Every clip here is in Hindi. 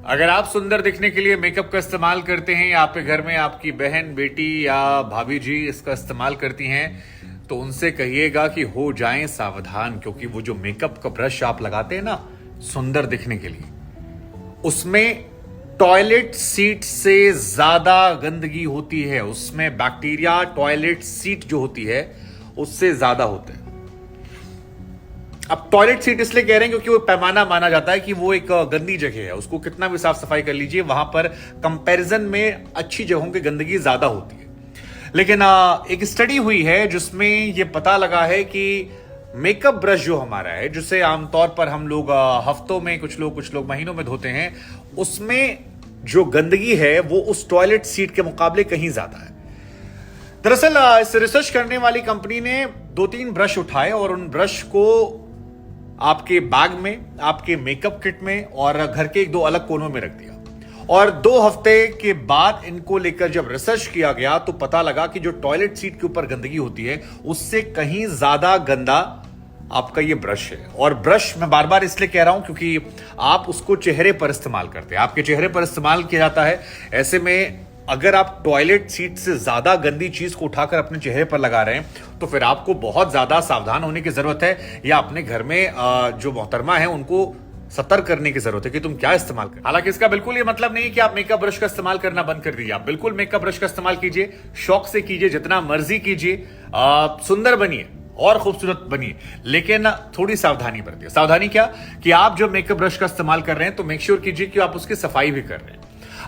अगर आप सुंदर दिखने के लिए मेकअप का इस्तेमाल करते हैं या आपके घर में आपकी बहन, बेटी या भाभी जी इसका इस्तेमाल करती हैं, तो उनसे कहिएगा कि हो जाएं सावधान, क्योंकि वो जो मेकअप का ब्रश आप लगाते हैं ना सुंदर दिखने के लिए, उसमें टॉयलेट सीट से ज्यादा गंदगी होती है। उसमें बैक्टीरिया टॉयलेट सीट जो होती है उससे ज्यादा होते हैं। अब टॉयलेट सीट इसलिए कह रहे हैं क्योंकि वो पैमाना माना जाता है कि वो एक गंदी जगह है, उसको कितना भी साफ सफाई कर लीजिए वहां पर कंपैरिजन में अच्छी जगहों की गंदगी ज्यादा होती है। लेकिन एक स्टडी हुई है जिसमें यह पता लगा है कि मेकअप ब्रश जो हमारा है, जिसे आमतौर पर हम लोग हफ्तों में, कुछ लोग महीनों में धोते हैं, उसमें जो गंदगी है वो उस टॉयलेट सीट के मुकाबले कहीं ज्यादा है। दरअसल इस रिसर्च करने वाली कंपनी ने 2-3 ब्रश उठाए और उन ब्रश को आपके बैग में, आपके मेकअप किट में और घर के 1-2 अलग कोनों में रख दिया। और 2 हफ्ते के बाद इनको लेकर जब रिसर्च किया गया तो पता लगा कि जो टॉयलेट सीट के ऊपर गंदगी होती है उससे कहीं ज्यादा गंदा आपका ये ब्रश है। और ब्रश मैं बार बार इसलिए कह रहा हूं क्योंकि आप उसको चेहरे पर इस्तेमाल करते हैं, आपके चेहरे पर इस्तेमाल किया जाता है। ऐसे में अगर आप टॉयलेट सीट से ज्यादा गंदी चीज को उठाकर अपने चेहरे पर लगा रहे हैं तो फिर आपको बहुत ज्यादा सावधान होने की जरूरत है, या अपने घर में जो मोहतरमा है उनको सतर्क करने की जरूरत है कि तुम क्या इस्तेमाल कर। हालांकि इसका बिल्कुल ये मतलब नहीं है कि आप मेकअप ब्रश का इस्तेमाल करना बंद कर दीजिए। आप बिल्कुल मेकअप ब्रश का इस्तेमाल कीजिए, शौक से कीजिए, जितना मर्जी कीजिए, सुंदर बनिए और खूबसूरत बनिए, लेकिन थोड़ी सावधानी बरतिए। सावधानी क्या कि आप जो मेकअप ब्रश का इस्तेमाल कर रहे हैं तो मेक श्योर कीजिए कि आप उसकी सफाई भी कर रहे हैं।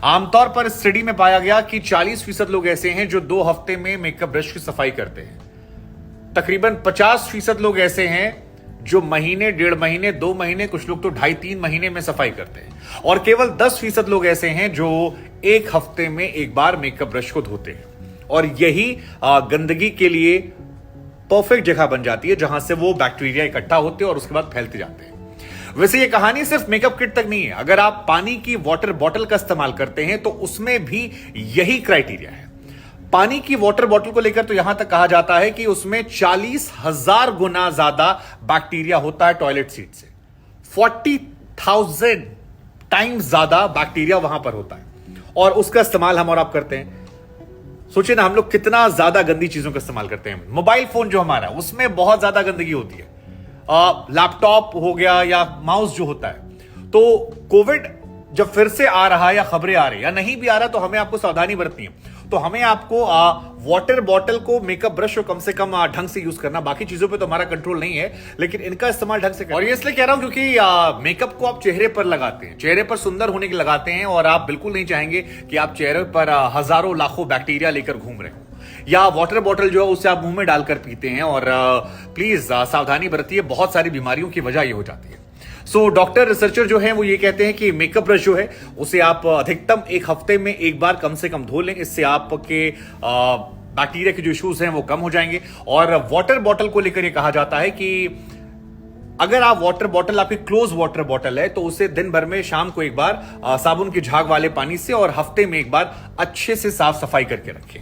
आमतौर पर स्टडी में पाया गया कि 40% लोग ऐसे हैं जो 2 हफ्ते में मेकअप ब्रश की सफाई करते हैं। तकरीबन 50% लोग ऐसे हैं जो महीने, 1.5 महीने, 2 महीने, कुछ लोग तो 2.5-3 महीने में सफाई करते हैं। और केवल 10% लोग ऐसे हैं जो 1 हफ्ते में एक बार मेकअप ब्रश को धोते हैं। और यही गंदगी के लिए परफेक्ट जगह बन जाती है जहां से वो बैक्टीरिया इकट्ठा होते हैं और उसके बाद फैलते जाते हैं। वैसे ये कहानी सिर्फ मेकअप किट तक नहीं है। अगर आप पानी की वाटर बॉटल का इस्तेमाल करते हैं तो उसमें भी यही क्राइटेरिया है। पानी की वाटर बॉटल को लेकर तो यहां तक कहा जाता है कि उसमें 40,000 गुना ज्यादा बैक्टीरिया होता है टॉयलेट सीट से। 40,000 टाइम्स ज्यादा बैक्टीरिया वहां पर होता है और उसका इस्तेमाल हम और आप करते हैं। सोचिए ना, हम लोग कितना ज्यादा गंदी चीजों का इस्तेमाल करते हैं। मोबाइल फोन जो हमारा है उसमें बहुत ज्यादा गंदगी होती है। लैपटॉप हो गया या माउस जो होता है। तो कोविड जब फिर से आ रहा है या खबरें आ रही है या नहीं भी आ रहा, तो हमें आपको सावधानी बरतनी है। तो हमें आपको वाटर बॉटल को मेकअप ब्रश को कम से कम ढंग से यूज करना। बाकी चीजों पे तो हमारा कंट्रोल नहीं है, लेकिन इनका इस्तेमाल ढंग से करना। और ये इसलिए कह रहा हूं क्योंकि मेकअप को आप चेहरे पर लगाते हैं, चेहरे पर सुंदर होने के लगाते हैं, और आप बिल्कुल नहीं चाहेंगे कि आप चेहरे पर हजारों लाखों बैक्टीरिया लेकर घूम रहे हो, या वाटर बॉटल जो है उसे आप मुंह में डालकर पीते हैं। और प्लीज सावधानी बरतिए, बहुत सारी बीमारियों की वजह ये हो जाती है। सो डॉक्टर, रिसर्चर जो है वो ये कहते हैं कि मेकअप ब्रश जो है उसे आप अधिकतम 1 हफ्ते में एक बार कम से कम धो लें। इससे आपके बैक्टीरिया के जो इश्यूज हैं वो कम हो जाएंगे। और वाटर बॉटल को लेकर ये कहा जाता है कि अगर आप वाटर बॉटल, आपकी क्लोज वाटर बॉटल है, तो उसे दिन भर में शाम को एक बार साबुन की झाग वाले पानी से और हफ्ते में एक बार अच्छे से साफ सफाई करके रखें।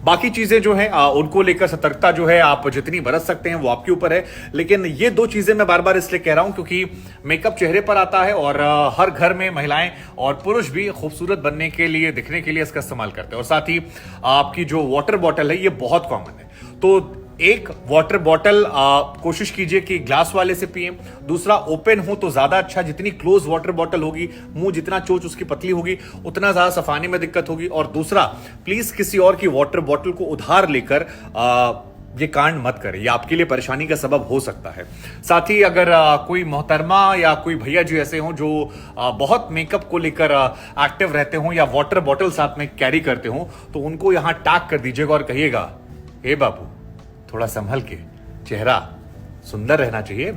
बाकी चीजें जो है उनको लेकर सतर्कता जो है आप जितनी बरत सकते हैं वो आपके ऊपर है। लेकिन ये 2 चीजें मैं बार बार इसलिए कह रहा हूं क्योंकि मेकअप चेहरे पर आता है और हर घर में महिलाएं और पुरुष भी खूबसूरत बनने के लिए, दिखने के लिए इसका इस्तेमाल करते हैं। और साथ ही आपकी जो वाटर बॉटल है ये बहुत कॉमन है। तो एक वाटर बॉटल कोशिश कीजिए कि ग्लास वाले से पिए। दूसरा, ओपन हो तो ज्यादा अच्छा। जितनी क्लोज वाटर बॉटल होगी, मुंह जितना चोच उसकी पतली होगी, उतना ज्यादा सफाने में दिक्कत होगी। और दूसरा, प्लीज किसी और की वाटर बॉटल को उधार लेकर ये कांड मत करें, ये आपके लिए परेशानी का सबब हो सकता है। साथ ही अगर कोई मोहतरमा या कोई भैया जी ऐसे हों जो बहुत मेकअप को लेकर एक्टिव रहते हों या वाटर बॉटल साथ में कैरी करते हों, तो उनको यहां टैग कर दीजिएगा और कहिएगा, हे बाबू, थोड़ा संभल के, चेहरा सुंदर रहना चाहिए।